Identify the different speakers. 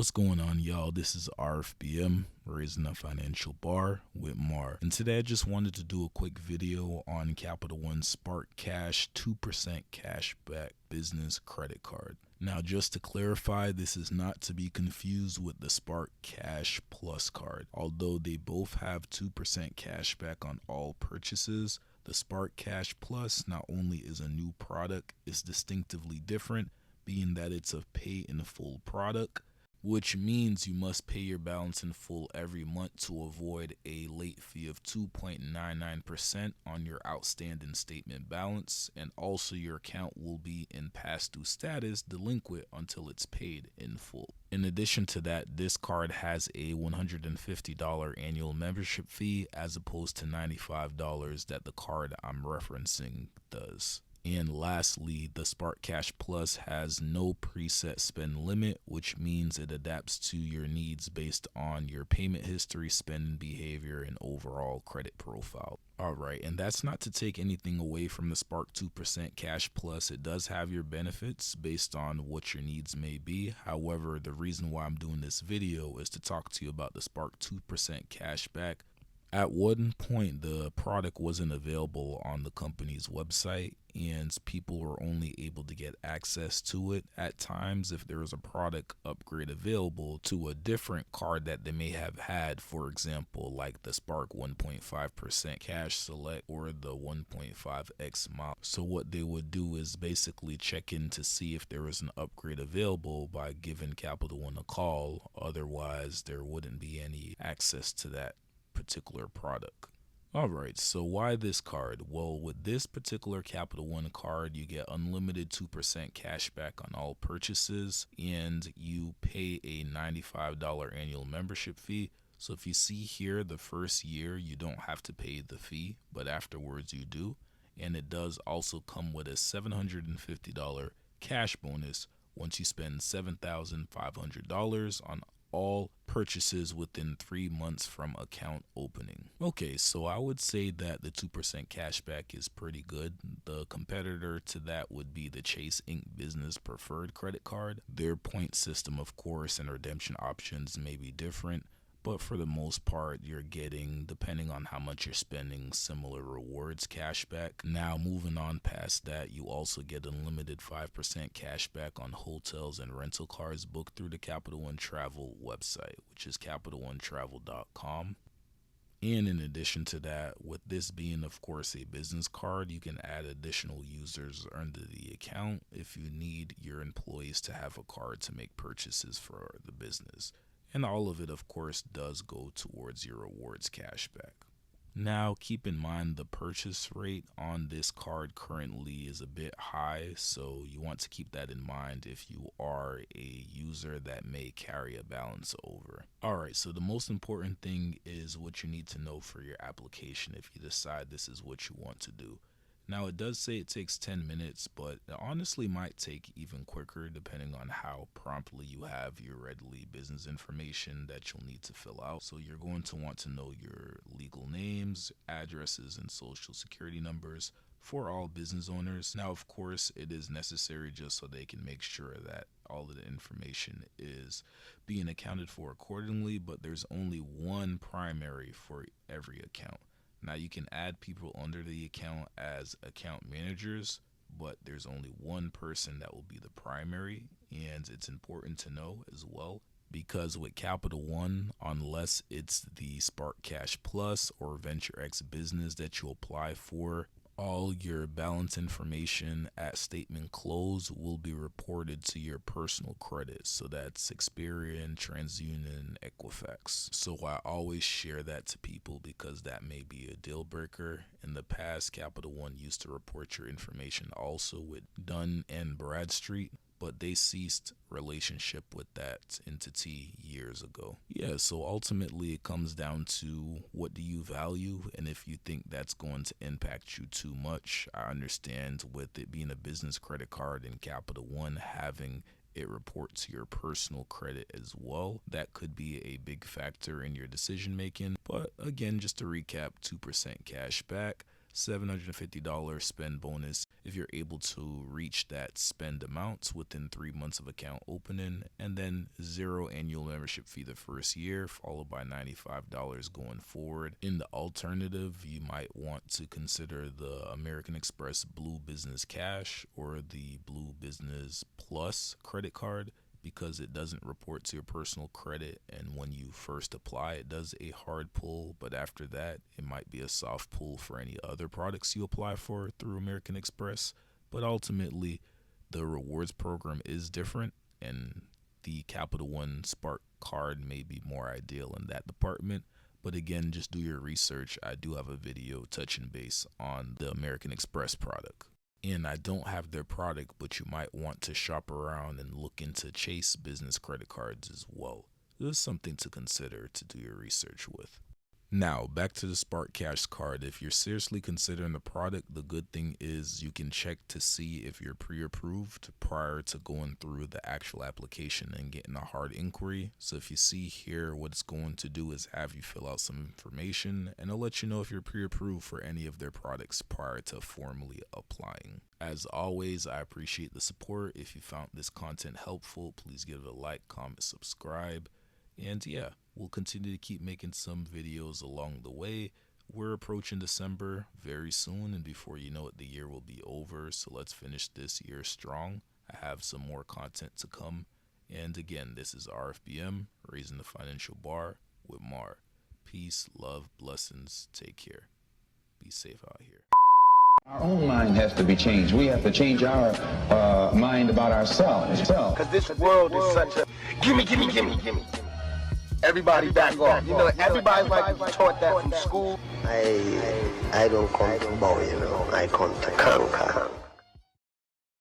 Speaker 1: What's going on, y'all? This is RFBM, Raising a Financial Bar with Mar. And today I just wanted to do a quick video on Capital One Spark Cash 2% cashback business credit card. Now, just to clarify, this is not to be confused with the Spark Cash Plus card. Although they both have 2% cashback on all purchases, the Spark Cash Plus not only is a new product, it's distinctively different, being that it's a pay in full product, which means you must pay your balance in full every month to avoid a late fee of 2.99% on your outstanding statement balance, and also your account will be in past due status delinquent until it's paid in full. In addition to that, this card has a $150 annual membership fee as opposed to $95 that the card I'm referencing does. And lastly, the Spark Cash Plus has no preset spend limit, which means it adapts to your needs based on your payment history, spending behavior, and overall credit profile. Alright, and that's not to take anything away from the Spark 2% Cash Plus. It does have your benefits based on what your needs may be. However, the reason why I'm doing this video is to talk to you about the Spark 2% cashback. At one point, the product wasn't available on the company's website, and people were only able to get access to it at times if there was a product upgrade available to a different card that they may have had, for example, like the Spark 1.5% Cash Select or the 1.5X model. So what they would do is basically check in to see if there was an upgrade available by giving Capital One a call. Otherwise, there wouldn't be any access to that particular product. Alright, so why this card? Well, with this particular Capital One card, you get unlimited 2% cash back on all purchases, and you pay a $95 annual membership fee. So if you see here, the first year you don't have to pay the fee, but afterwards you do. And it does also come with a $750 cash bonus once you spend $7,500 on all purchases within 3 months from account opening. Okay, so I would say that the 2% cashback is pretty good. The competitor to that would be the Chase Inc. Business Preferred credit card. Their point system, of course, and redemption options may be different, but for the most part, you're getting, depending on how much you're spending, similar rewards cashback. Now, moving on past that, you also get unlimited 5% cashback on hotels and rental cars booked through the Capital One Travel website, which is CapitalOneTravel.com. And in addition to that, with this being, of course, a business card, you can add additional users under the account if you need your employees to have a card to make purchases for the business. And all of it, of course, does go towards your rewards cashback. Now, keep in mind the purchase rate on this card currently is a bit high, so you want to keep that in mind if you are a user that may carry a balance over. Alright, so the most important thing is what you need to know for your application if you decide this is what you want to do. Now, it does say it takes 10 minutes, but it honestly might take even quicker depending on how promptly you have your readily business information that you'll need to fill out. So you're going to want to know your legal names, addresses, and social security numbers for all business owners. Now, of course, it is necessary just so they can make sure that all of the information is being accounted for accordingly, but there's only one primary for every account. Now, you can add people under the account as account managers, but there's only one person that will be the primary. And it's important to know as well, because with Capital One, unless it's the Spark Cash Plus or Venture X Business that you apply for, all your balance information at statement close will be reported to your personal credit. So that's Experian, TransUnion, Equifax. So I always share that to people because that may be a deal breaker. In the past, Capital One used to report your information also with Dun and Bradstreet, but they ceased relationship with that entity years ago. Yeah, so ultimately it comes down to what do you value, and if you think that's going to impact you too much. I understand with it being a business credit card and Capital One having it report to your personal credit as well, that could be a big factor in your decision making. But again, just to recap, 2% cash back. $750 spend bonus if you're able to reach that spend amount within 3 months of account opening, and then 0 annual membership fee the first year, followed by $95 going forward. In the alternative, you might want to consider the American Express Blue Business Cash or the Blue Business Plus credit card, because it doesn't report to your personal credit, and when you first apply it does a hard pull, but after that it might be a soft pull for any other products you apply for through American Express. But ultimately the rewards program is different, and the Capital One Spark card may be more ideal in that department. But again, just do your research. I do have a video touching base on the American Express product. And I don't have their product, but you might want to shop around and look into Chase business credit cards as well. There's something to consider to do your research with. Now, back to the Spark Cash card. If you're seriously considering the product, the good thing is you can check to see if you're pre-approved prior to going through the actual application and getting a hard inquiry. So if you see here, what it's going to do is have you fill out some information, and it'll let you know if you're pre-approved for any of their products prior to formally applying. As always, I appreciate the support. If you found this content helpful, please give it a like, comment, subscribe. And yeah, we'll continue to keep making some videos along the way. We're approaching December very soon, and before you know it, the year will be over. So let's finish this year strong. I have some more content to come. And again, this is RFBM, Raising the Financial Bar with Mar. Peace, love, blessings. Take care. Be safe out here.
Speaker 2: Our own mind has to be changed. We have to change our mind about ourselves.
Speaker 3: Because this world is such a gimme. Everybody back off. You know, everybody's like taught that from school.
Speaker 4: I don't come to bow, I come to conquer.